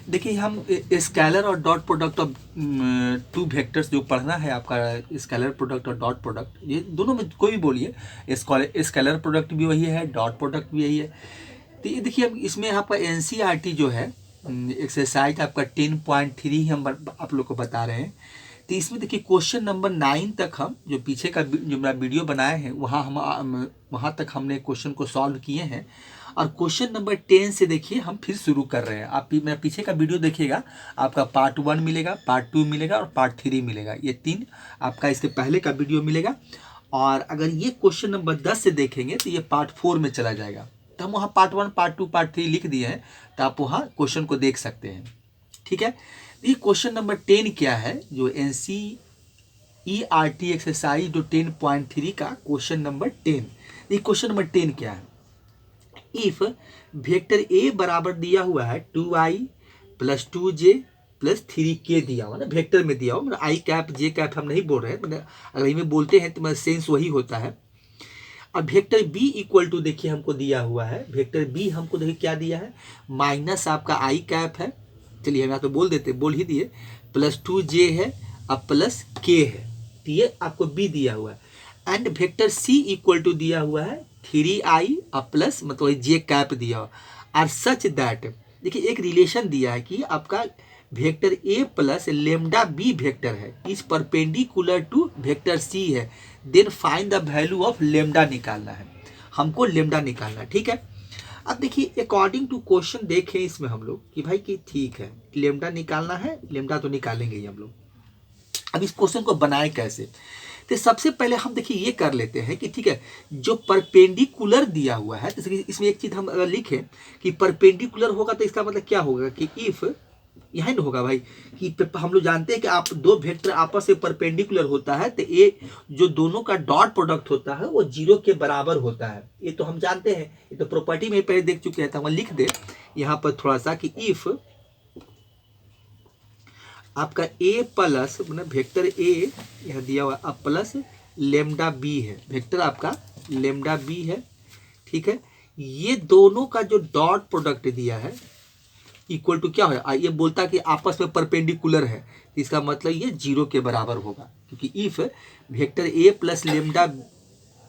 देखिए हम स्केलर और dot product of two vectors जो पढ़ना है आपका, स्केलर प्रोडक्ट और डॉट प्रोडक्ट, ये दोनों में कोई भी बोलिए, स्केलर प्रोडक्ट भी वही है, डॉट प्रोडक्ट भी यही है। तो ये देखिए अब इसमें आपका एनसीईआरटी जो है एक्सरसाइज आपका 10.3 हम आप लोग को बता रहे हैं। तो इसमें देखिए क्वेश्चन नंबर 9 तक हम जो पीछे का जो मेरा वीडियो बनाए हैं वहाँ तक हमने क्वेश्चन को सॉल्व किए हैं। और क्वेश्चन नंबर 10 से देखिए हम फिर शुरू कर रहे हैं। आप मेरा पीछे का वीडियो देखिएगा, आपका पार्ट 1 मिलेगा, पार्ट 2 मिलेगा और पार्ट 3 मिलेगा। ये 3 आपका इससे पहले का वीडियो मिलेगा। और अगर ये क्वेश्चन नंबर 10 से देखेंगे तो ये पार्ट 4 में चला जाएगा। तो हम वहाँ पार्ट 1, पार्ट 2, पार्ट 3 लिख दिए हैं, तो आप वहाँ क्वेश्चन को देख सकते हैं। ठीक है, ये क्वेश्चन नंबर 10 क्या है, जो एनसीईआरटी एक्सरसाइज जो 10.3 का क्वेश्चन नंबर 10। ये क्वेश्चन नंबर 10 क्या है, इफ वेक्टर ए बराबर दिया हुआ है 2i + 2j + 3k दिया हुआ ना, वेक्टर में दिया हुआ, मतलब आई कैप जे कैप हम नहीं बोल रहे हैं, मतलब अगर इनमें बोलते हैं तो मतलब सेंस वही होता है। अब वेक्टर बी इक्वल टू देखिए हमको दिया हुआ है, वेक्टर बी हमको देखिए क्या दिया है, माइनस आपका आई कैप है, चलिए हम यहाँ तो बोल देते, बोल ही दिए, +2j है अब +k है, तो ये आपको बी दिया हुआ है। And vector C equal to दिया हुआ है 3i अब प्लस मतलब जे कैप दिया हुआ। और सच दैट देखिए एक रिलेशन दिया है कि आपका vector A plus lambda B vector है, is perpendicular to vector C है, then find the value of lambda निकालना है, हमको लेमडा निकालना है। ठीक है, अब देखिए अकॉर्डिंग टू क्वेश्चन देखें इसमें हम लोग कि भाई कि ठीक है लेमडा निकालना है, लेमडा तो निकालेंगे ही हम लोग। अब इस क्वेश्चन को बनाए कैसे, तो सबसे पहले हम देखिए ये कर लेते हैं कि ठीक है जो परपेंडिकुलर दिया हुआ है, जैसे कि इसमें एक चीज हम अगर लिखें कि परपेंडिकुलर होगा तो इसका मतलब क्या होगा कि इफ यहाँ न होगा भाई कि हम लोग जानते हैं कि आप दो वेक्टर आपस में परपेंडिकुलर होता है तो ये जो दोनों का डॉट प्रोडक्ट होता है वो 0 के बराबर होता है, ये तो हम जानते हैं, ये तो प्रॉपर्टी में पहले देख चुके हैं। तो हम लिख दे यहाँ पर थोड़ा सा कि इफ आपका ए प्लस मतलब वेक्टर ए यहाँ दिया हुआ अब प्लस लेमडा बी है, वेक्टर आपका लेमडा बी है। ठीक है, ये दोनों का जो डॉट प्रोडक्ट दिया है इक्वल टू क्या है, ये बोलता कि आपस में परपेंडिकुलर है, तो इसका मतलब ये 0 के बराबर होगा, क्योंकि if vector A plus lambda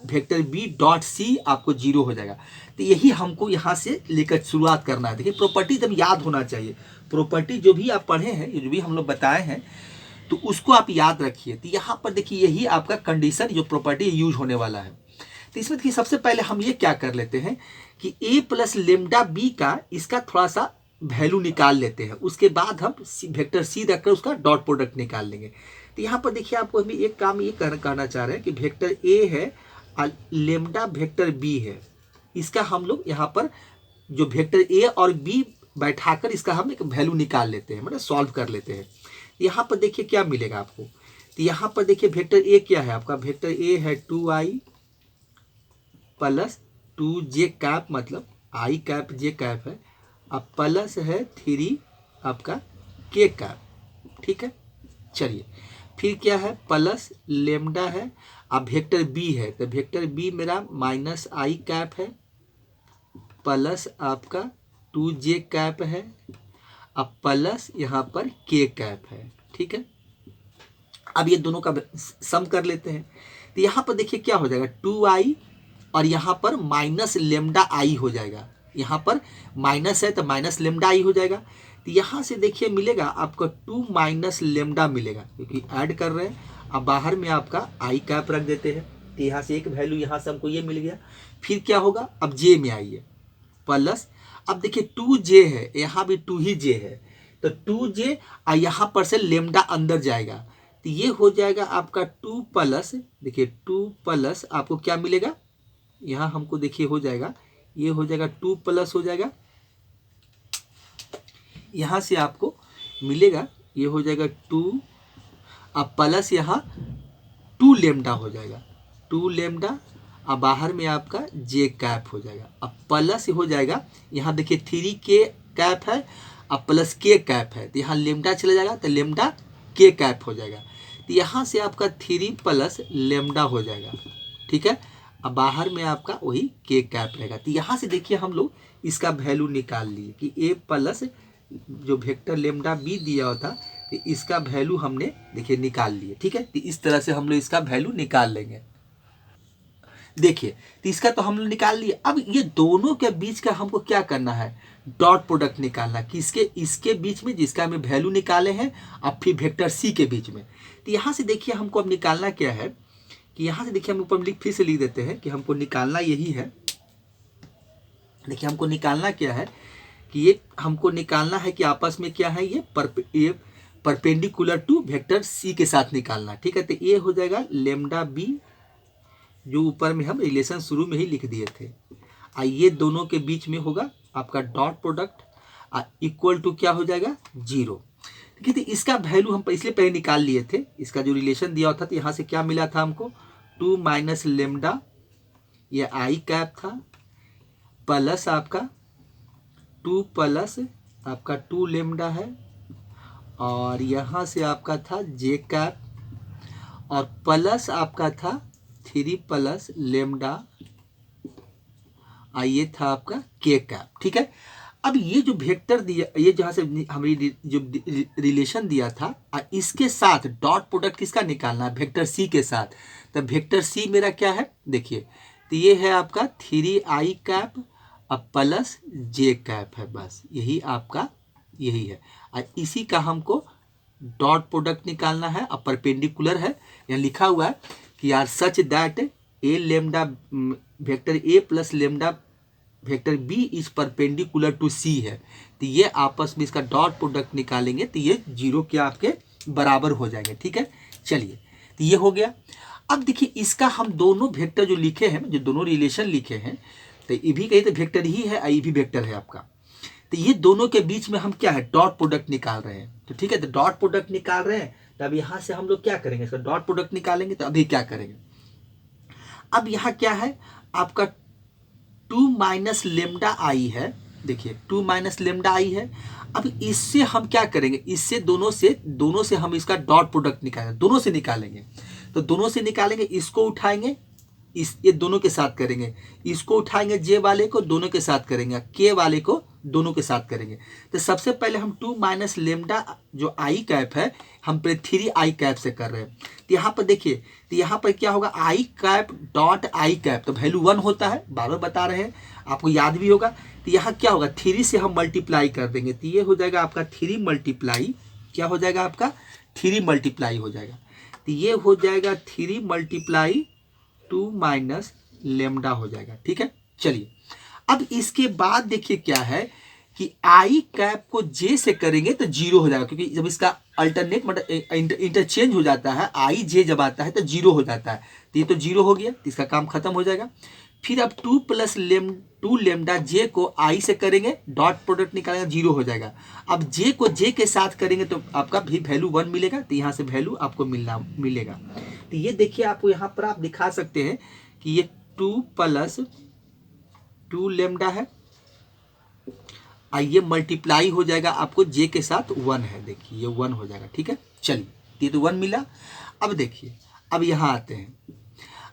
vector B dot C आपको 0 हो जाएगा। तो यही हमको यहाँ से लेकर शुरुआत करना है। देखिए प्रॉपर्टी जब याद होना चाहिए, प्रॉपर्टी जो भी आप पढ़े हैं, जो भी हम लोग बताए हैं, तो उसको आप याद रखिए। तो यहाँ पर देखिए यही आपका कंडीशन जो प्रॉपर्टी यूज होने वाला है। तो इसमें देखिए सबसे पहले हम ये क्या कर लेते हैं कि ए प्लस लेमडा बी का इसका थोड़ा सा वैल्यू निकाल लेते हैं, उसके बाद हम वेक्टर सी रखकर उसका डॉट प्रोडक्ट निकाल लेंगे। तो यहाँ पर देखिए आपको अभी एक काम ये करना चाह रहे हैं कि वेक्टर ए है और लेमडा वेक्टर बी है, इसका हम लोग यहाँ पर जो वेक्टर ए और बी बैठाकर इसका हम एक वैल्यू निकाल लेते हैं, मतलब सॉल्व कर लेते हैं। यहाँ पर देखिए क्या मिलेगा आपको, तो यहाँ पर देखिए वेक्टर ए क्या है आपका, वेक्टर ए है 2i + 2j कैप, मतलब आई कैप जे कैप है, अब प्लस है 3 आपका के कैप। ठीक है, चलिए फिर क्या है प्लस लेमडा है, अब वेक्टर बी है तो वेक्टर बी मेरा -i कैप है प्लस आपका 2j कैप है, अब प्लस यहाँ पर k कैप है। ठीक है, अब ये दोनों का सम कर लेते हैं। तो यहाँ पर देखिए क्या हो जाएगा 2i और यहाँ पर माइनस लेमडा आई हो जाएगा, यहाँ पर माइनस है तो माइनस लेमडा आई हो जाएगा। तो यहाँ से देखिए मिलेगा आपको 2 माइनस लेमडा मिलेगा, क्योंकि ऐड कर रहे हैं। अब बाहर में आपका आई कैप रख देते हैं, तो यहाँ से एक वैल्यू यहाँ से हमको ये मिल गया। फिर क्या होगा, अब जे में आइए प्लस, अब देखिए 2j है, यहाँ भी 2 ही j है, तो 2j और यहाँ पर से लेमडा अंदर जाएगा, तो ये हो जाएगा आपका 2 प्लस, देखिए 2 प्लस आपको क्या मिलेगा, यहाँ हमको देखिए हो जाएगा, ये हो जाएगा 2 प्लस हो जाएगा, यहाँ से आपको मिलेगा ये हो जाएगा 2, अब प्लस यहाँ 2 लेमडा हो जाएगा, 2 लेमडा, अब बाहर में आपका जे कैप हो जाएगा, अब प्लस हो जाएगा, यहाँ देखिए 3k कैप है, अब प्लस k कैप है, तो यहाँ लेमडा चला जाएगा तो लेमडा k कैप हो जाएगा, तो यहाँ से आपका 3 प्लस लेमडा हो जाएगा। ठीक है, अब बाहर में आपका वही k कैप रहेगा। तो यहाँ से देखिए हम लोग इसका वैल्यू निकाल लिए कि a प्लस जो वेक्टर लेमडा बी दिया होता तो इसका वैल्यू हमने देखिए निकाल लिए। ठीक है, तो इस तरह से हम लोग इसका वैल्यू निकाल लेंगे। देखिए तो इसका तो हम लोग निकाल लिए। अब ये दोनों के बीच का हमको क्या करना है, डॉट प्रोडक्ट निकालना, किसके, इसके बीच में जिसका हमें वैल्यू निकाले हैं, अब फिर वेक्टर सी के बीच में। तो यहाँ से देखिए हमको अब निकालना क्या है कि यहाँ से देखिए हम ऊपर फिर से लिख देते हैं कि हमको निकालना यही है। देखिए हमको निकालना क्या है कि ये हमको निकालना है कि आपस में क्या है, ये परपेंडिकुलर टू वेक्टर सी के साथ निकालना। ठीक है, तो ये हो जाएगा लेमडा बी, जो ऊपर में हम रिलेशन शुरू में ही लिख दिए थे। ये दोनों के बीच में होगा आपका डॉट प्रोडक्ट इक्वल टू क्या हो जाएगा, 0। ठीक है, तो इसका वैल्यू हम इसलिए पहले निकाल लिए थे, इसका जो रिलेशन दिया था। तो यहाँ से क्या मिला था हमको, 2 माइनस लेमडा, ये आई कैप था, प्लस आपका 2 प्लस आपका 2 लेमडा है, और यहाँ से आपका था जे कैप, और प्लस आपका था 3 प्लस लेमडा, ये था आपका के कैप। ठीक है, अब ये जो वेक्टर दिया, ये जहाँ से हमें जो रिलेशन दिया था, इसके साथ डॉट प्रोडक्ट किसका निकालना है, वेक्टर सी के साथ। तो वेक्टर सी मेरा क्या है, देखिए तो ये है आपका 3i कैप अब प्लस जे कैप है, बस यही आपका यही है। और इसी का हमको डॉट प्रोडक्ट निकालना है, अब परपेंडिकुलर है, यहाँ लिखा हुआ है कि यार such that A lambda vector A plus lambda vector B is perpendicular to C है। तो ये आपस में इसका डॉट प्रोडक्ट निकालेंगे तो ये 0 के आपके बराबर हो जाएंगे। ठीक है, चलिए तो ये हो गया। अब देखिए इसका हम दोनों वेक्टर जो लिखे हैं, जो दोनों रिलेशन लिखे हैं, तो ये भी कहीं तो वेक्टर ही है, ये भी वेक्टर है आपका। तो ये दोनों के बीच में हम क्या है, डॉट प्रोडक्ट निकाल रहे हैं। तो ठीक है, तो डॉट प्रोडक्ट निकाल रहे हैं, तो अब यहाँ से हम लोग क्या करेंगे, इसका डॉट प्रोडक्ट निकालेंगे। तो अभी क्या करेंगे, अब यहाँ क्या है आपका 2 माइनस लेमडा आई है, देखिए 2 माइनस लेमडा आई है। अब इससे हम क्या करेंगे, इससे दोनों से हम इसका डॉट प्रोडक्ट निकालेंगे, दोनों से निकालेंगे। तो दोनों से निकालेंगे, इसको उठाएंगे, ये दोनों के साथ करेंगे, इसको उठाएंगे जे वाले को, दोनों के साथ करेंगे, के वाले को दोनों के साथ करेंगे। तो सबसे पहले हम 2 माइनस लेमडा जो आई कैप है, हम पहले 3i कैप से कर रहे हैं। तो यहाँ पर देखिए, तो यहाँ पर क्या होगा, आई कैप डॉट आई कैप, तो वैल्यू 1 होता है, बार बार बता रहे हैं, आपको याद भी होगा। तो यहाँ क्या होगा, 3 से हम मल्टीप्लाई कर देंगे, तो ये हो जाएगा आपका 3 मल्टीप्लाई, क्या हो जाएगा आपका 3 मल्टीप्लाई हो जाएगा। तो ये हो जाएगा 3 मल्टीप्लाई 2 माइनस लेमडा हो जाएगा। ठीक है, चलिए अब इसके बाद देखिए क्या है कि आई कैप को जे से करेंगे तो 0 हो जाएगा, क्योंकि जब इसका अल्टरनेट मतलब इंटरचेंज हो जाता है, आई जे जब आता है तो 0 हो जाता है। तो ये तो 0 हो गया, तो इसका काम खत्म हो जाएगा। फिर अब 2 प्लस 2 लेमडा जे को आई से करेंगे, डॉट प्रोडक्ट निकालेंगे, 0 हो जाएगा। अब जे को जे के साथ करेंगे तो आपका भी वैल्यू 1 मिलेगा, तो यहाँ से वैल्यू आपको मिलेगा। तो ये देखिए आपको यहाँ पर आप दिखा सकते हैं कि ये 2 प्लस 2 लेमडा है, ये मल्टीप्लाई हो जाएगा आपको जे के साथ 1 है, देखिए ये 1 हो जाएगा। ठीक है, चलिए ये तो 1 मिला। अब देखिए, अब यहाँ आते हैं,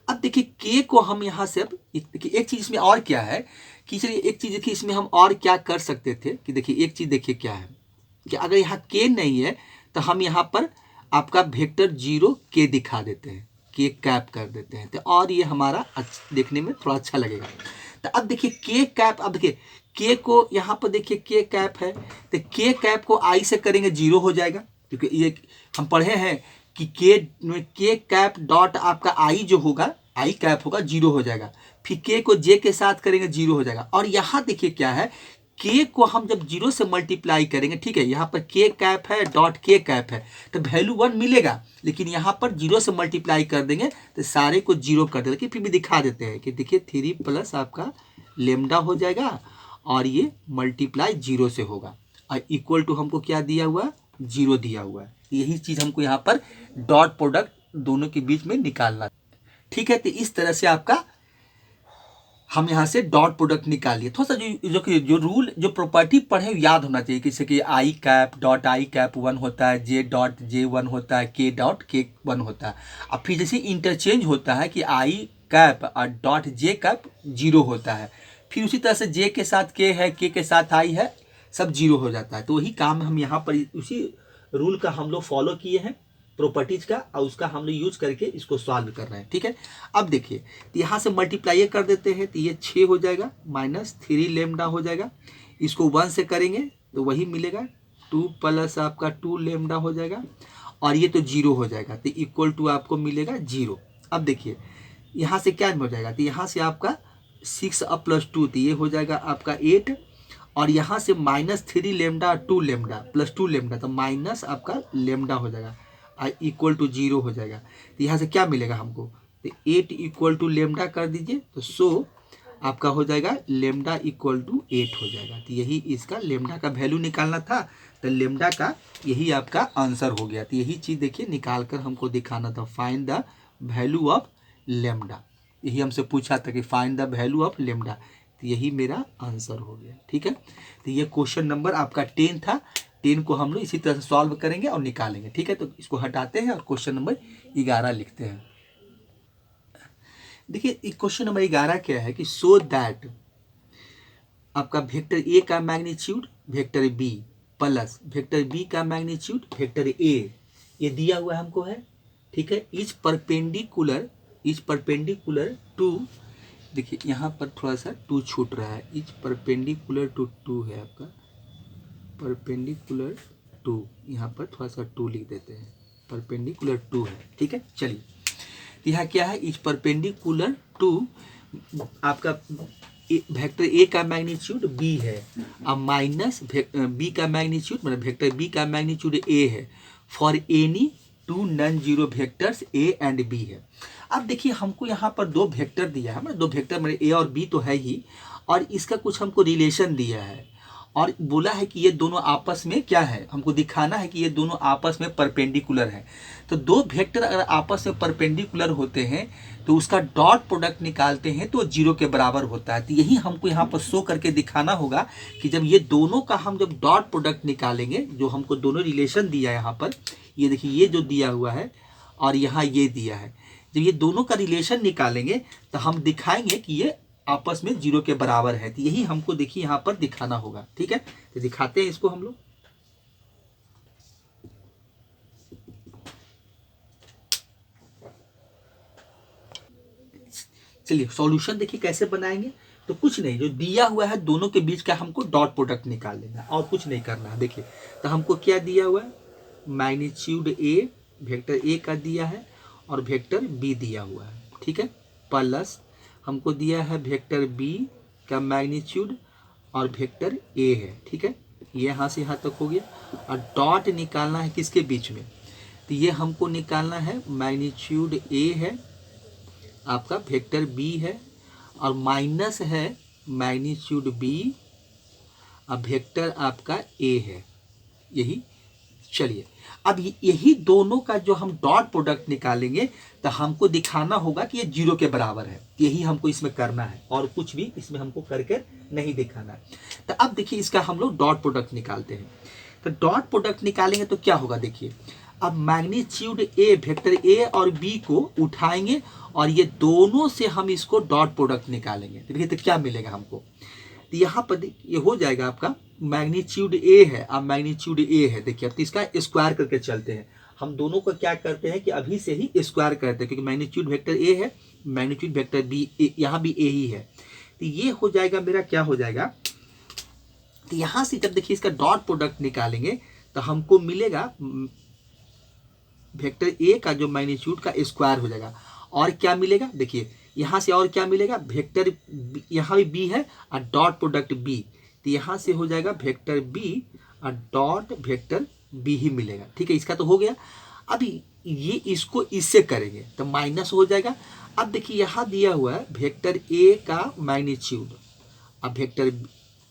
अब देखिए के को हम यहाँ से, अब देखिए एक चीज इसमें और क्या है कि चलिए एक चीज देखिए इसमें हम और क्या कर सकते थे कि देखिए एक चीज देखिए क्या है कि अगर यहाँ के नहीं है तो हम यहाँ पर आपका वेक्टर 0 के दिखा देते हैं, के कैप कर देते हैं, तो और ये हमारा देखने में थोड़ा अच्छा लगेगा। तो अब देखिए के कैप, अब देखिए के को यहाँ पर देखिए के कैप है, तो के कैप को आई से करेंगे 0 हो जाएगा, क्योंकि ये हम पढ़े हैं कि के कैप डॉट आपका आई जो होगा, आई कैप होगा 0 हो जाएगा। फिर के को जे के साथ करेंगे 0 हो जाएगा। और यहाँ देखिए क्या है, के को हम जब 0 से मल्टीप्लाई करेंगे, ठीक है, यहाँ पर के कैप है डॉट के कैप है, तो वैल्यू 1 मिलेगा, लेकिन यहाँ पर 0 से मल्टीप्लाई कर देंगे तो सारे को 0 कर देंगे। फिर भी दिखा देते हैं कि देखिए 3 प्लस आपका लेमडा हो जाएगा, और ये मल्टीप्लाई 0 से होगा, और इक्वल टू हमको क्या दिया हुआ है, 0 दिया हुआ है। यही चीज़ हमको यहाँ पर डॉट प्रोडक्ट दोनों के बीच में निकालना। ठीक है, तो इस तरह से आपका हम यहाँ से डॉट प्रोडक्ट निकाल लिए। थोड़ा सा जो रूल जो प्रॉपर्टी पढ़े याद होना चाहिए, जैसे कि आई कैप डॉट आई कैप 1 होता है, जे डॉट जे 1 होता है, के डॉट के 1 होता है। अब फिर जैसे इंटरचेंज होता है कि आई कैप और डॉट जे कैप 0 होता है, फिर उसी तरह से जे के साथ के है, के साथ आई है, सब जीरो हो जाता है। तो वही काम हम यहाँ पर उसी रूल का हम लोग फॉलो किए हैं प्रॉपर्टीज का, और उसका हम लोग यूज करके इसको सॉल्व कर रहे हैं। ठीक है, अब देखिए तो यहाँ से मल्टीप्लाई कर देते हैं तो ये 6 हो जाएगा माइनस 3 लेमडा हो जाएगा। इसको 1 से करेंगे तो वही मिलेगा 2 प्लस आपका 2 लेमडा हो जाएगा, और ये तो 0 हो जाएगा तो इक्वल टू आपको मिलेगा 0। अब देखिए यहाँ से क्या हो जाएगा, तो यहाँ से आपका 6 अब प्लस 2 तो ये हो जाएगा आपका 8, और यहाँ से minus 3 lambda 2 lambda plus 2 lambda तो माइनस आपका लेमडा हो जाएगा इक्वल टू 0 हो जाएगा। तो यहाँ से क्या मिलेगा हमको, तो 8 इक्वल टू लेमडा कर दीजिए तो सो आपका हो जाएगा लेमडा इक्वल टू 8 हो जाएगा। तो यही इसका लेमडा का वैल्यू निकालना था, तो लेमडा का यही आपका आंसर हो गया। तो यही चीज़ देखिए निकाल कर हमको दिखाना था, find the value of lambda. यही हमसे पूछा था कि find the value of lambda, तो यही मेरा आंसर हो गया। ठीक है, तो ये क्वेश्चन नंबर आपका 10 था। 10 को हम लोग इसी तरह से सॉल्व करेंगे और निकालेंगे। ठीक है, तो इसको हटाते हैं और क्वेश्चन नंबर 11 लिखते हैं। देखिए क्वेश्चन नंबर 11 क्या है कि सो दैट आपका वेक्टर ए का magnitude vector B plus vector B का मैग्नीट्यूड वेक्टर ए ये दिया हुआ हमको है। ठीक है, इज परपेंडिकुलर टू, देखिए यहाँ पर थोड़ा सा 2 छूट रहा है, इज परपेंडिकुलर टू 2 है आपका, परपेंडिकुलर टू, यहाँ पर थोड़ा सा 2 लिख देते हैं, परपेंडिकुलर 2 है। ठीक है, चलिए यहाँ क्या है, इज परपेंडिकुलर टू आपका वेक्टर ए का मैग्नीट्यूड बी है और माइनस बी का मैग्नीट्यूड मतलब वेक्टर बी का मैग्नीट्यूड ए है for any 2 non zero vectors A and B है। अब देखिए हमको यहाँ पर 2 वेक्टर दिया है, मतलब 2 वेक्टर मतलब ए और बी तो है ही, और इसका कुछ हमको रिलेशन दिया है और बोला है कि ये दोनों आपस में क्या है, हमको दिखाना है कि ये दोनों आपस में परपेंडिकुलर है। तो 2 वेक्टर अगर आपस में परपेंडिकुलर होते हैं तो उसका डॉट प्रोडक्ट निकालते हैं तो 0 के बराबर होता है। तो यही हमको यहाँ पर शो करके दिखाना होगा कि जब ये दोनों का हम जब डॉट प्रोडक्ट निकालेंगे, जो हमको दोनों रिलेशन दिया है यहाँ पर, ये देखिए ये जो दिया हुआ है और यहाँ ये दिया है, जब ये दोनों का रिलेशन निकालेंगे तो हम दिखाएंगे कि ये आपस में 0 के बराबर है। तो यही हमको देखिए यहाँ पर दिखाना होगा। ठीक है, तो दिखाते हैं इसको हम लोग। चलिए सॉल्यूशन देखिए कैसे बनाएंगे, तो कुछ नहीं, जो दिया हुआ है दोनों के बीच का हमको डॉट प्रोडक्ट निकाल लेना और कुछ नहीं करना है। देखिए तो हमको क्या दिया हुआ है, मैग्नीट्यूड ए वेक्टर ए का दिया है और वेक्टर बी दिया हुआ है। ठीक है, प्लस हमको दिया है वेक्टर बी का मैग्नीट्यूड और वेक्टर ए है। ठीक है, ये यहाँ से यहाँ तक हो गया और डॉट निकालना है किसके बीच में, तो ये हमको निकालना है मैग्नीट्यूड ए है आपका वेक्टर बी है और माइनस है मैग्नीट्यूड बी और वेक्टर आपका ए है। यही चलिए अब यही दोनों का जो हम डॉट प्रोडक्ट निकालेंगे तो हमको दिखाना होगा कि ये 0 के बराबर है। यही हमको इसमें करना है और कुछ भी इसमें हमको करके नहीं दिखाना है। तो अब देखिए इसका हम लोग डॉट प्रोडक्ट निकालते हैं। तो डॉट प्रोडक्ट निकालेंगे तो क्या होगा, देखिए अब मैग्नीट्यूड ए वेक्टर ए और बी को उठाएंगे और ये दोनों से हम इसको डॉट प्रोडक्ट निकालेंगे। देखिए तो क्या मिलेगा हमको, तो यहाँ पर ये हो जाएगा आपका मैग्नीट्यूड ए है और मैग्नीट्यूड ए है। देखिए अब तो इसका स्क्वायर करके चलते हैं, हम दोनों को क्या करते हैं कि अभी से ही स्क्वायर करते हैं, क्योंकि मैग्नीट्यूड वेक्टर ए है, मैग्नीट्यूड वेक्टर बी यहाँ भी ए ही है। तो ये हो जाएगा मेरा क्या हो जाएगा, तो यहाँ से जब देखिए इसका डॉट प्रोडक्ट निकालेंगे तो हमको मिलेगा वेक्टर ए का जो मैग्नीट्यूड का स्क्वायर हो जाएगा और क्या मिलेगा, देखिए यहाँ से और क्या मिलेगा, वेक्टर यहाँ भी बी है और डॉट प्रोडक्ट बी, तो यहाँ से हो जाएगा वेक्टर बी और डॉट वेक्टर बी ही मिलेगा। ठीक है, इसका तो हो गया। अभी ये इसको इससे करेंगे तो माइनस हो जाएगा। अब देखिए यहाँ दिया हुआ है वेक्टर ए का मैग्नीट्यूड, अब वेक्टर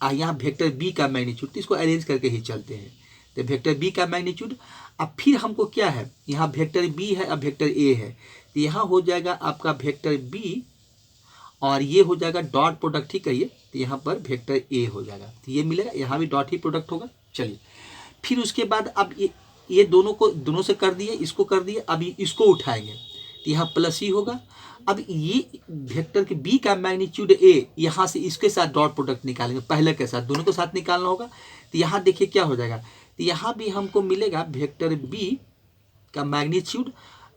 यहाँ वेक्टर बी का मैग्नीट्यूड, तो इसको अरेंज करके ही चलते हैं। तो वेक्टर बी का मैग्नीट्यूड, अब फिर हमको क्या है, यहाँ वेक्टर बी है अब वेक्टर ए है, तो यहाँ हो जाएगा आपका वेक्टर बी और ये हो जाएगा डॉट प्रोडक्ट ही कहिए, तो यहाँ पर वेक्टर ए हो जाएगा, तो ये मिलेगा, यहाँ भी डॉट ही प्रोडक्ट होगा। चलिए फिर उसके बाद अब ये दोनों को दोनों से कर दिए, इसको कर दिए, अभी इसको उठाएंगे तो यहाँ प्लस ही होगा। अब ये वेक्टर के बी का मैग्नीट्यूड ए, यहाँ से इसके साथ डॉट प्रोडक्ट निकालेंगे, पहले के साथ दोनों के साथ निकालना होगा, तो यहाँ देखिए क्या हो जाएगा, तो यहाँ भी हमको मिलेगा वेक्टर बी का मैग्नीट्यूड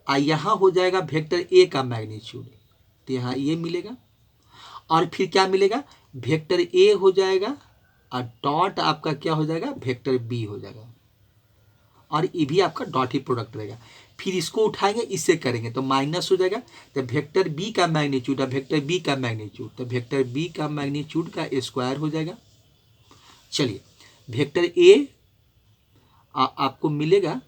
और यहाँ हो जाएगा वेक्टर ए का मैग्नीट्यूड, तो यहाँ ये मिलेगा और फिर क्या मिलेगा, वेक्टर ए हो जाएगा और डॉट आपका क्या हो जाएगा, वेक्टर बी हो जाएगा और ये भी आपका डॉट ही प्रोडक्ट रहेगा। फिर इसको उठाएंगे, इससे करेंगे तो माइनस हो जाएगा, तो वेक्टर बी का मैग्नीट्यूड और वेक्टर बी का मैग्नीट्यूड, तो वेक्टर बी का मैग्नीट्यूड का स्क्वायर हो जाएगा। चलिए वेक्टर ए आपको मिलेगा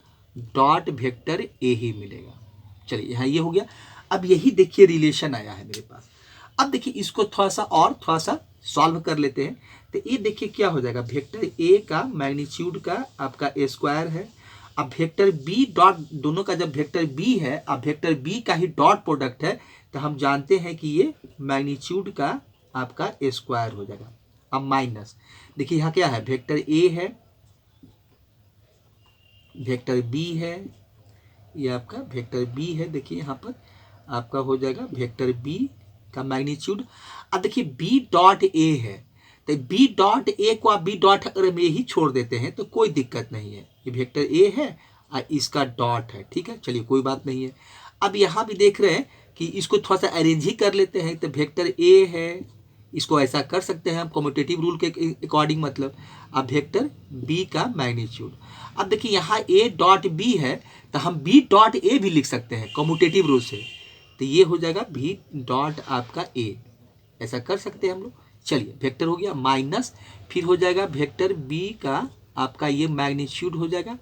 डॉट वेक्टर ए ही मिलेगा। चलिए यहाँ ये हो गया। अब यही देखिए रिलेशन आया है मेरे पास। अब देखिए इसको थोड़ा सा सॉल्व कर लेते हैं। तो ये देखिए क्या हो जाएगा, वेक्टर ए का मैग्नीट्यूड का आपका स्क्वायर है, अब वेक्टर बी डॉट, दोनों का जब वेक्टर बी है अब वेक्टर बी का ही डॉट प्रोडक्ट है, तो हम जानते हैं कि ये मैग्नीट्यूड का आपका स्क्वायर हो जाएगा। अब माइनस, देखिए यहाँ क्या है, वेक्टर ए है, वेक्टर बी है, ये आपका वेक्टर बी है, देखिए यहाँ पर आपका हो जाएगा वेक्टर बी का मैग्नीट्यूड। अब देखिए बी डॉट ए है, तो बी डॉट ए को आप बी डॉट अगर में ही छोड़ देते हैं तो कोई दिक्कत नहीं है, ये वेक्टर ए है और इसका डॉट है, ठीक है, चलिए कोई बात नहीं है। अब यहाँ भी देख रहे हैं कि इसको थोड़ा सा अरेंज ही कर लेते हैं, तो वेक्टर ए है, इसको ऐसा कर सकते हैं हम कम्यूटेटिव रूल के अकॉर्डिंग, मतलब अब वेक्टर बी का मैग्नीट्यूड। अब देखिए यहाँ ए डॉट बी है, तो हम बी डॉट ए भी लिख सकते हैं कम्यूटेटिव रूल से, तो ये हो जाएगा बी डॉट आपका ए, ऐसा कर सकते हैं हम लोग। चलिए वेक्टर हो गया माइनस, फिर हो जाएगा वेक्टर बी का आपका ये मैग्नीट्यूड हो जाएगा,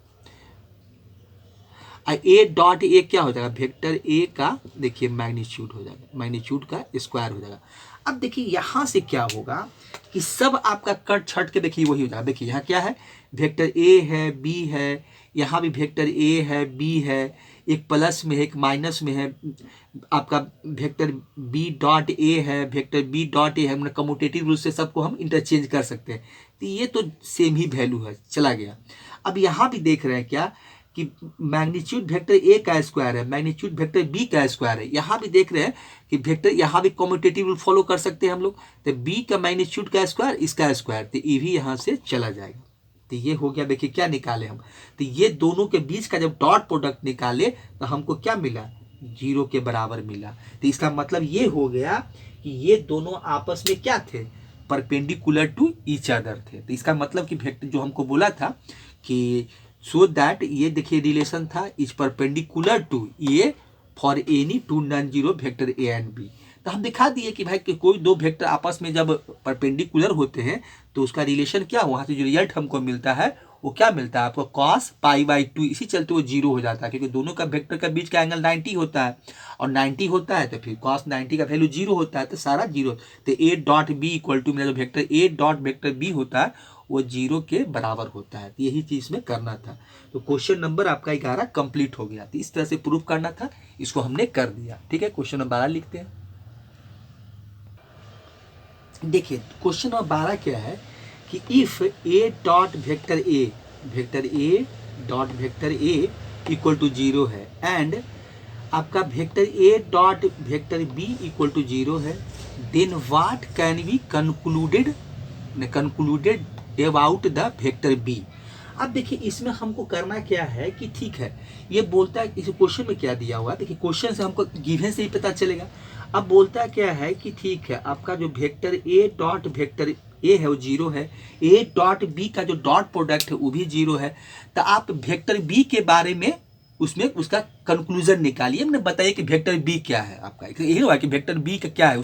ए डॉट ए क्या हो जाएगा, वेक्टर ए का देखिए मैग्नीट्यूड हो जाएगा, मैग्नीट्यूड का स्क्वायर हो जाएगा। अब देखिए यहाँ से क्या होगा कि सब आपका कट छट के देखिए वही हो जाएगा। देखिए यहाँ क्या है, वेक्टर ए है, बी है, यहाँ भी वेक्टर ए है, बी है, एक प्लस में है एक माइनस में है, आपका वेक्टर बी डॉट ए है, वेक्टर बी डॉट ए है, मतलब कम्यूटेटिव रूल से सबको हम इंटरचेंज कर सकते हैं, तो ये तो सेम ही वैल्यू है, चला गया। अब यहाँ भी देख रहे हैं क्या कि मैग्नीट्यूड वेक्टर ए का स्क्वायर है, मैग्नीट्यूड वेक्टर बी का स्क्वायर है, यहाँ भी देख रहे हैं कि वेक्टर, यहाँ भी कम्यूटेटिव रूल फॉलो कर सकते हैं हम लोग, तो बी का मैग्नीट्यूड का स्क्वायर इसका स्क्वायर, तो ये भी यहाँ से चला जाएगा। तो ये हो गया, देखिए क्या निकाले हम, तो ये दोनों के बीच का जब डॉट प्रोडक्ट निकाले तो हमको क्या मिला, 0 के बराबर मिला। तो इसका मतलब ये हो गया कि ये दोनों आपस में क्या थे, परपेंडिकुलर टू ईच अदर थे। तो इसका मतलब कि वेक्टर जो हमको बोला था कि सो दैट ये देखिए रिलेशन था is perpendicular to A for any two non zero vector A and B. तो हम दिखा दिए कि भाई कि कोई दो वेक्टर आपस में जब परपेंडिकुलर होते हैं तो उसका रिलेशन क्या, वहाँ से जो रिजल्ट हमको मिलता है वो क्या मिलता है आपको, cos π/2, इसी चलते वो 0 हो जाता है, क्योंकि दोनों का वेक्टर का बीच का एंगल 90 होता है और 90 होता है तो फिर cos 90 का वैल्यू 0 होता है, तो सारा 0। तो A dot B equal to मेरा जो vector A dot vector B होता है वो 0 के बराबर होता है। तो यही चीज़ में करना था। तो क्वेश्चन नंबर आपका 11 कंप्लीट हो गया। तो इस तरह से प्रूफ करना था, इसको हमने कर दिया। ठीक है, क्वेश्चन नंबर 12 लिखते हैं। देखिए क्वेश्चन नंबर 12 क्या है कि if A dot vector A dot vector A equal to 0 है एंड आपका vector A dot vector B equal to 0 है, then what can be concluded about the vector B. अब देखिए इसमें हमको करना क्या है कि ठीक है, ये बोलता है इस क्वेश्चन में क्या दिया हुआ है, देखिए क्वेश्चन से हमको गिवन से ही पता चलेगा। अब बोलता क्या है कि ठीक है, आपका जो वेक्टर ए डॉट वेक्टर ए है वो 0 है, ए डॉट बी का जो डॉट प्रोडक्ट है वो भी 0 है। तो आप वेक्टर बी के बारे में उसमें उसका कंक्लूजन निकालिए, मैंने बताइए कि वेक्टर बी क्या है आपका, यही हुआ कि वेक्टर बी का क्या है,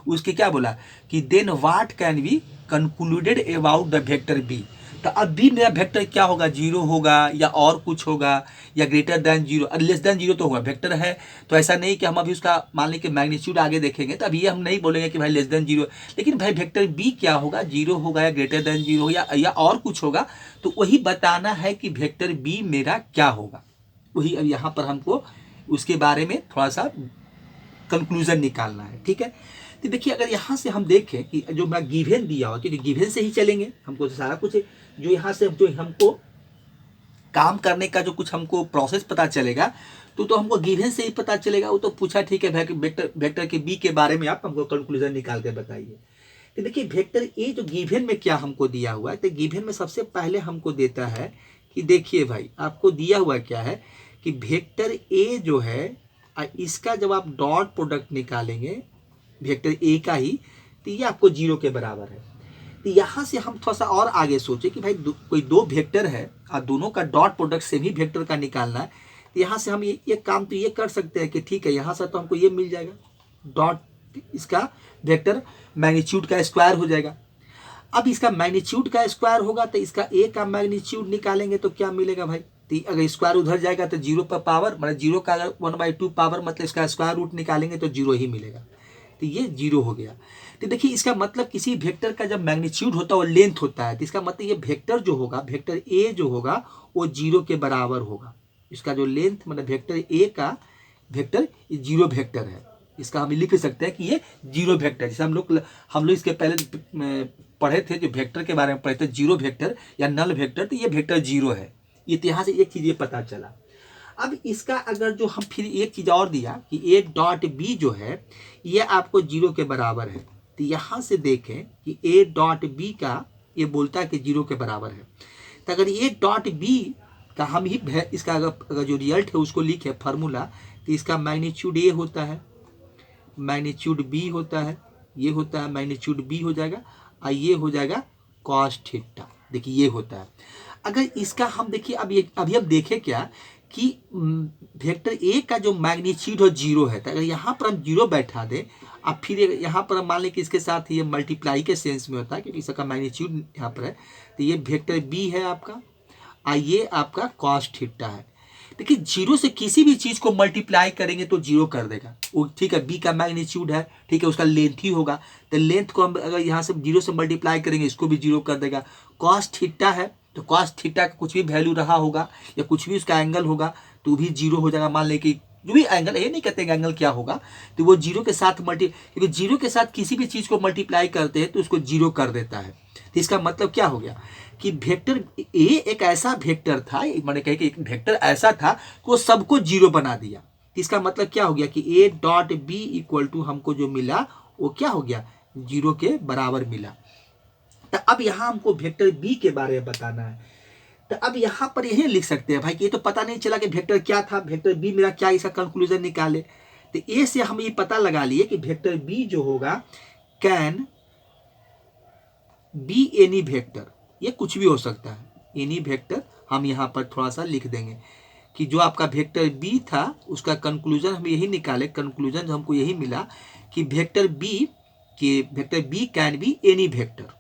उसके क्या बोला कि then what can be concluded about the vector B. तो अब भी मेरा वेक्टर क्या होगा, 0 होगा या और कुछ होगा या ग्रेटर देन 0 और लेस देन 0 तो होगा। वेक्टर है तो ऐसा नहीं कि हम अभी उसका मान लें कि मैग्नीट्यूड आगे देखेंगे तो अभी ये हम नहीं बोलेंगे कि भाई लेस देन 0, लेकिन भाई वेक्टर बी क्या होगा, 0 होगा या ग्रेटर देन 0 या और कुछ होगा, तो वही बताना है कि वेक्टर बी मेरा क्या होगा। वही अब यहाँ पर हमको उसके बारे में थोड़ा सा कंक्लूजन निकालना है। ठीक है, तो देखिए अगर यहाँ से हम देखें कि जो मैं गिवन दिया हो, क्योंकि गिवन से ही चलेंगे, हमको सारा कुछ जो यहाँ से जो हमको काम करने का जो कुछ हमको प्रोसेस पता चलेगा तो हमको गिवन से ही पता चलेगा। वो तो पूछा ठीक है वेक्टर के बी के बारे में आप हमको कंक्लूजन निकाल कर बताइए। तो देखिए वेक्टर ए जो गिवन में क्या हमको दिया हुआ है, तो गिवन में सबसे पहले हमको देता है कि देखिए भाई आपको दिया हुआ क्या है कि वेक्टर ए जो है इसका जब आप डॉट प्रोडक्ट निकालेंगे वेक्टर ए का ही, तो ये आपको 0 के बराबर है। तो यहाँ से हम थोड़ा सा और आगे सोचे कि भाई कोई दो वेक्टर है और दोनों का डॉट प्रोडक्ट सेम ही वेक्टर का निकालना है। तो यहाँ से हम ये काम तो ये कर सकते हैं कि ठीक है यहाँ से तो हमको ये मिल जाएगा डॉट इसका वेक्टर मैग्नीट्यूड का स्क्वायर हो जाएगा। अब इसका मैग्नीट्यूड का स्क्वायर होगा तो इसका ए का मैग्नीट्यूड निकालेंगे तो क्या मिलेगा भाई, तो अगर स्क्वायर उधर जाएगा तो 0 पर पावर मतलब 0 का अगर 1/2 पावर मतलब इसका स्क्वायर रूट निकालेंगे तो 0 ही मिलेगा, तो ये 0 हो गया। तो देखिए इसका मतलब किसी वेक्टर का जब मैग्नीट्यूड होता है और लेंथ होता है तो इसका मतलब ये वेक्टर जो होगा वेक्टर ए जो होगा वो 0 के बराबर होगा। इसका जो लेंथ मतलब वेक्टर ए का वेक्टर 0 वेक्टर है, इसका हम लिख सकते हैं कि ये 0 वेक्टर। जैसे हम लोग इसके पहले पढ़े थे जो वेक्टर के बारे में पढ़े थे 0 वेक्टर या नल वेक्टर, तो ये वेक्टर 0 है। ये यहाँ से एक चीज़ ये पता चला। अब इसका अगर जो हम फिर एक चीज़ और दिया कि ए डॉट बी जो है ये आपको 0 के बराबर है, तो यहाँ से देखें कि ए डॉट बी का ये बोलता है कि 0 के बराबर है। तो अगर ए डॉट बी का हम ही इसका अगर जो रिजल्ट है उसको लिखे फार्मूला, तो इसका मैग्नीट्यूड ए होता है, मैग्नीट्यूड बी होता है, ये होता है मैग्नीट्यूड बी हो जाएगा और ये हो जाएगा कॉस थीटा। देखिए ये होता है। अगर इसका हम देखिए अभी हम देखें क्या कि वेक्टर ए का जो मैग्नीट्यूड है 0 है, तो अगर यहाँ पर हम 0 बैठा दें अब फिर यहाँ पर हम मान लें कि इसके साथ ये मल्टीप्लाई के सेंस में होता है क्योंकि इसका मैग्नीट्यूड यहाँ पर है, तो ये वेक्टर बी है आपका और ये आपका कॉस थीटा है। देखिए 0 से किसी भी चीज़ को मल्टीप्लाई करेंगे तो 0 कर देगा वो, ठीक है। बी का मैग्नीट्यूड है, ठीक है, उसका लेंथ ही होगा, तो लेंथ को हम अगर यहाँ से 0 से मल्टीप्लाई करेंगे इसको भी 0 कर देगा। कॉस थीटा है तो कॉस थीटा का कुछ भी वैल्यू रहा होगा या कुछ भी उसका एंगल होगा तो भी 0 हो जाएगा। मान लें कि जो भी एंगल, ये नहीं कहते एंगल क्या होगा, तो वो 0 के साथ क्योंकि 0 के साथ किसी भी चीज़ को मल्टीप्लाई करते हैं तो उसको 0 कर देता है। तो इसका मतलब क्या हो गया कि वेक्टर ए एक ऐसा वेक्टर था, मैंने कहा कि एक वेक्टर ऐसा था कि वो सबको 0 बना दिया। तो इसका मतलब क्या हो गया कि A dot B equal to हमको जो मिला वो क्या हो गया 0 के बराबर मिला। तो अब यहाँ हमको वेक्टर बी के बारे में बताना है। तो अब यहाँ पर यही लिख सकते हैं भाई कि ये तो पता नहीं चला कि वेक्टर क्या था, वेक्टर बी मेरा क्या, इसका कंक्लूजन निकाले। तो ए से हम ये पता लगा लिए कि वेक्टर बी जो होगा कैन बी एनी वेक्टर, ये कुछ भी हो सकता है एनी वेक्टर। हम यहाँ पर थोड़ा सा लिख देंगे कि जो आपका वेक्टर बी था उसका कंक्लूजन हम यही निकाले, कंक्लूजन हमको यही मिला कि vector B can be any vector,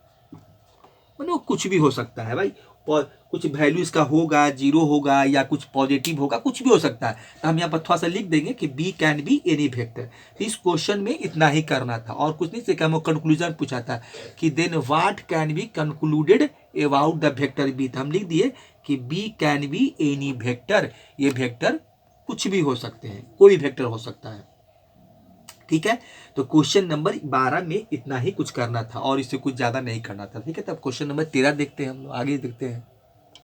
मतलब वो कुछ भी हो सकता है भाई, कुछ वैल्यू इसका होगा 0 होगा या कुछ पॉजिटिव होगा, कुछ भी हो सकता है। तो हम यहाँ पर थोड़ा सा लिख देंगे कि B can be any vector. तो इस क्वेश्चन में इतना ही करना था और कुछ नहीं, से हम कंक्लूजन पूछा था कि then what can be concluded about the vector B. तो हम लिख दिए कि B can be any vector, ये वेक्टर कुछ भी हो सकते हैं, कोई वेक्टर हो सकता है, ठीक है। तो क्वेश्चन नंबर 12 में इतना ही कुछ करना था और इससे कुछ ज़्यादा नहीं करना था, ठीक है। तब क्वेश्चन नंबर 13 देखते हैं, हम लोग आगे देखते हैं।